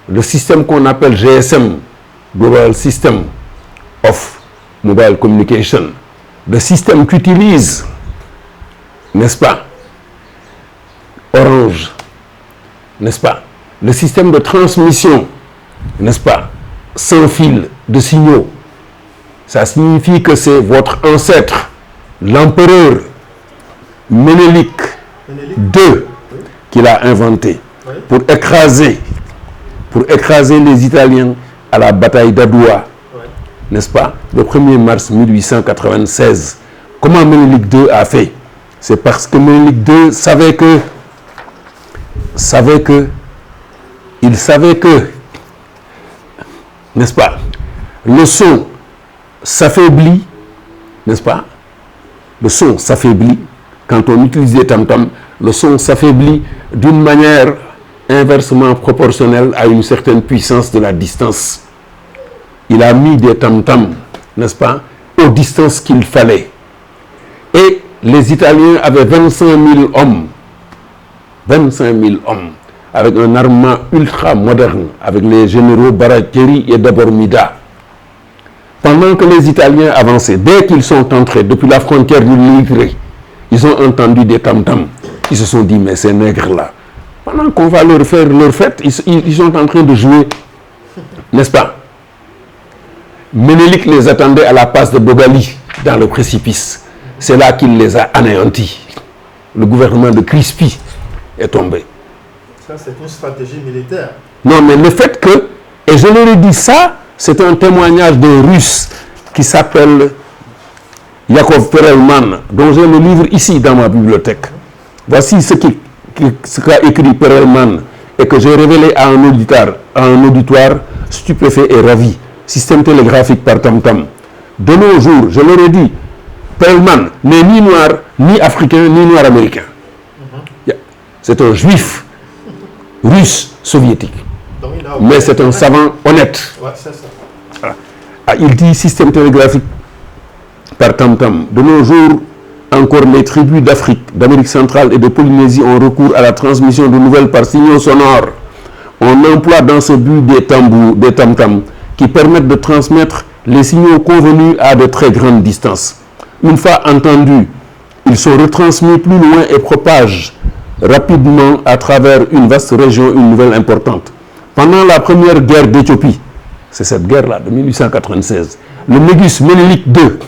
le système qu'on appelle GSM, Global System of Mobile Communication, le système qu'utilise, n'est-ce pas, Orange, n'est-ce pas, le système de transmission, n'est-ce pas, sans fil de signaux, ça signifie que c'est votre ancêtre, l'empereur Ménélique II, qui l'a inventé pour écraser les Italiens à la bataille d'Adoua, n'est-ce pas, le 1er mars 1896. Comment Ménélique II a fait? C'est parce que Ménélique II savait que, n'est-ce pas, le son s'affaiblit, n'est-ce pas, le son s'affaiblit. Quand on utilise des tam-tams, le son s'affaiblit d'une manière inversement proportionnelle à une certaine puissance de la distance. Il a mis des tam-tams, n'est-ce pas, aux distances qu'il fallait. Et les Italiens avaient 25 000 hommes, 25 000 hommes, avec un armement ultra moderne, avec les généraux Baratieri et Dabormida. Pendant que les Italiens avançaient, dès qu'ils sont entrés depuis la frontière du Ligure, ils ont entendu des tam-tams. Ils se sont dit, mais ces nègres-là, pendant qu'on va leur faire leur fête, ils sont en train de jouer, n'est-ce pas? Ménélique les attendait à la passe de Bogali, dans le précipice. C'est là qu'il les a anéantis. Le gouvernement de Crispi est tombé. Ça, c'est une stratégie militaire. Non, mais le fait que, et je leur ai dit ça, c'est un témoignage d'un Russe qui s'appelle Yakov Perelman, dont j'ai le livre ici dans ma bibliothèque. Voici ce qu'a écrit Perelman et que j'ai révélé à un auditoire stupéfait et ravi. Système télégraphique par tam-tam. De nos jours, je leur ai dit, Perelman n'est ni noir, ni africain, ni noir américain. C'est un juif russe soviétique. Mais c'est un savant honnête. Ouais, c'est ça. Voilà. Ah, il dit système télégraphique par tam-tam. De nos jours, encore les tribus d'Afrique, d'Amérique centrale et de Polynésie ont recours à la transmission de nouvelles par signaux sonores. On emploie dans ce but des tambours, des tam-tams, qui permettent de transmettre les signaux convenus à de très grandes distances. Une fois entendus, ils sont retransmis plus loin et propagent rapidement à travers une vaste région une nouvelle importante. Pendant la première guerre d'Éthiopie, c'est cette guerre-là de 1896, le Négus Ménélique II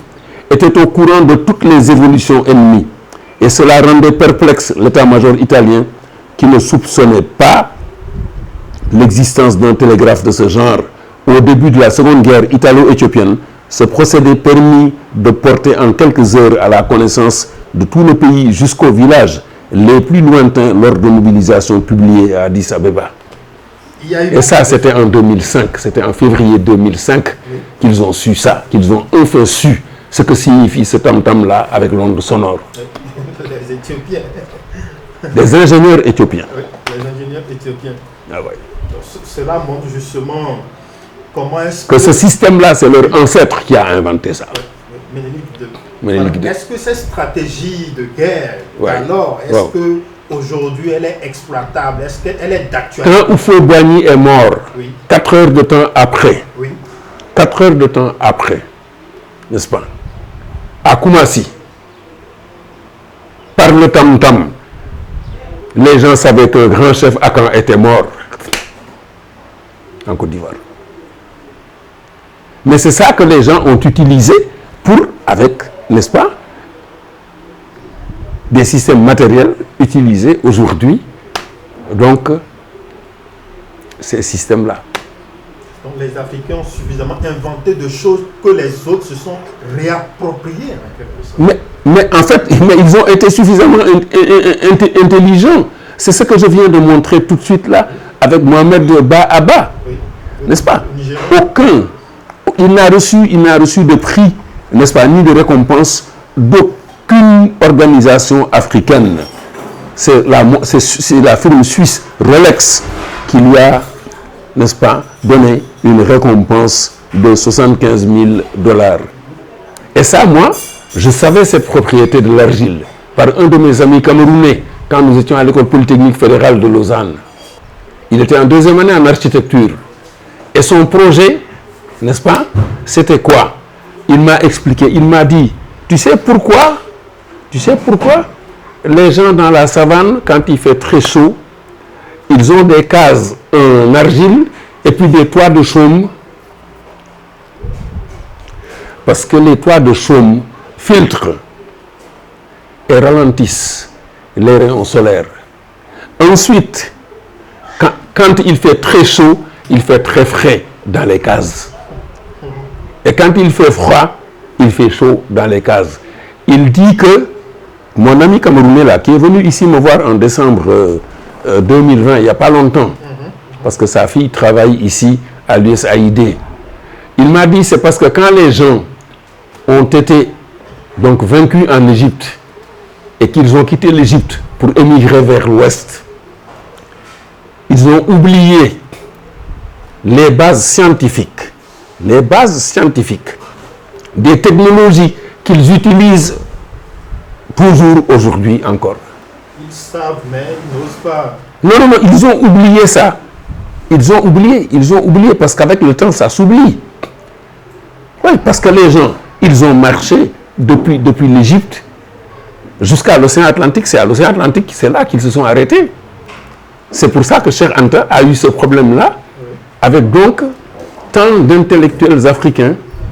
était au courant de toutes les évolutions ennemies et cela rendait perplexe l'état-major italien qui ne soupçonnait pas l'existence d'un télégraphe de ce genre. Au début de la seconde guerre italo-éthiopienne, ce procédé permit de porter en quelques heures à la connaissance de tout le pays jusqu'aux villages les plus lointains lors de mobilisations publiées à Addis Abeba. Et ça, c'était en 2005, c'était en février 2005 qu'ils ont su ça, qu'ils ont enfin su ce que signifie ce tam-tam-là avec l'onde sonore. Les Éthiopiens. Des ingénieurs éthiopiens. Oui, les ingénieurs éthiopiens. Ah ouais. Donc, cela montre justement comment est-ce que ce système-là, c'est leur ancêtre qui a inventé ça. Ménélique II. Est-ce que cette stratégie de guerre, alors, est-ce qu'aujourd'hui elle est exploitable? Est-ce qu'elle est d'actualité? Quand Houphouët-Boigny est mort, 4 heures de temps après, 4 heures de temps après, n'est-ce pas, à Koumassi, par le tam-tam, les gens savaient qu'un grand chef Akan était mort en Côte d'Ivoire. Mais c'est ça que les gens ont utilisé pour, avec, n'est-ce pas, des systèmes matériels utilisés aujourd'hui, donc, ces systèmes-là. Donc les Africains ont suffisamment inventé de choses que les autres se sont réappropriées. Mais en fait, ils ont été suffisamment intelligents. C'est ce que je viens de montrer tout de suite là, avec Mohamed Ba-Abba, n'est-ce pas? Aucun. Il n'a reçu de prix, n'est-ce pas, ni de récompense d'aucune organisation africaine. C'est la firme suisse Rolex qui lui a, n'est-ce pas, donné une récompense de 75 000 $. Et ça, moi, je savais cette propriété de l'argile par un de mes amis camerounais quand nous étions à l'école polytechnique fédérale de Lausanne. Il était en deuxième année en architecture. Et son projet, n'est-ce pas, c'était quoi? Il m'a expliqué, il m'a dit, tu sais pourquoi les gens dans la savane, quand il fait très chaud, ils ont des cases en argile et puis des toits de chaume? Parce que les toits de chaume filtrent et ralentissent les rayons solaires. Ensuite, quand il fait très chaud, il fait très frais dans les cases. Et quand il fait froid, il fait chaud dans les cases. Il dit que mon ami camerounais là, qui est venu ici me voir en décembre 2020, il n'y a pas longtemps, parce que sa fille travaille ici à l'USAID, il m'a dit c'est parce que quand les gens ont été donc vaincus en Égypte et qu'ils ont quitté l'Égypte pour émigrer vers l'Ouest, ils ont oublié les bases scientifiques des technologies qu'ils utilisent toujours aujourd'hui encore. Ils savent, mais ils n'osent pas. Non, ils ont oublié ça. Ils ont oublié parce qu'avec le temps, ça s'oublie. Oui, parce que les gens, ils ont marché depuis l'Égypte jusqu'à l'océan Atlantique. C'est à l'océan Atlantique, c'est là qu'ils se sont arrêtés. C'est pour ça que Cheikh Anta a eu ce problème-là, avec donc tant d'intellectuels africains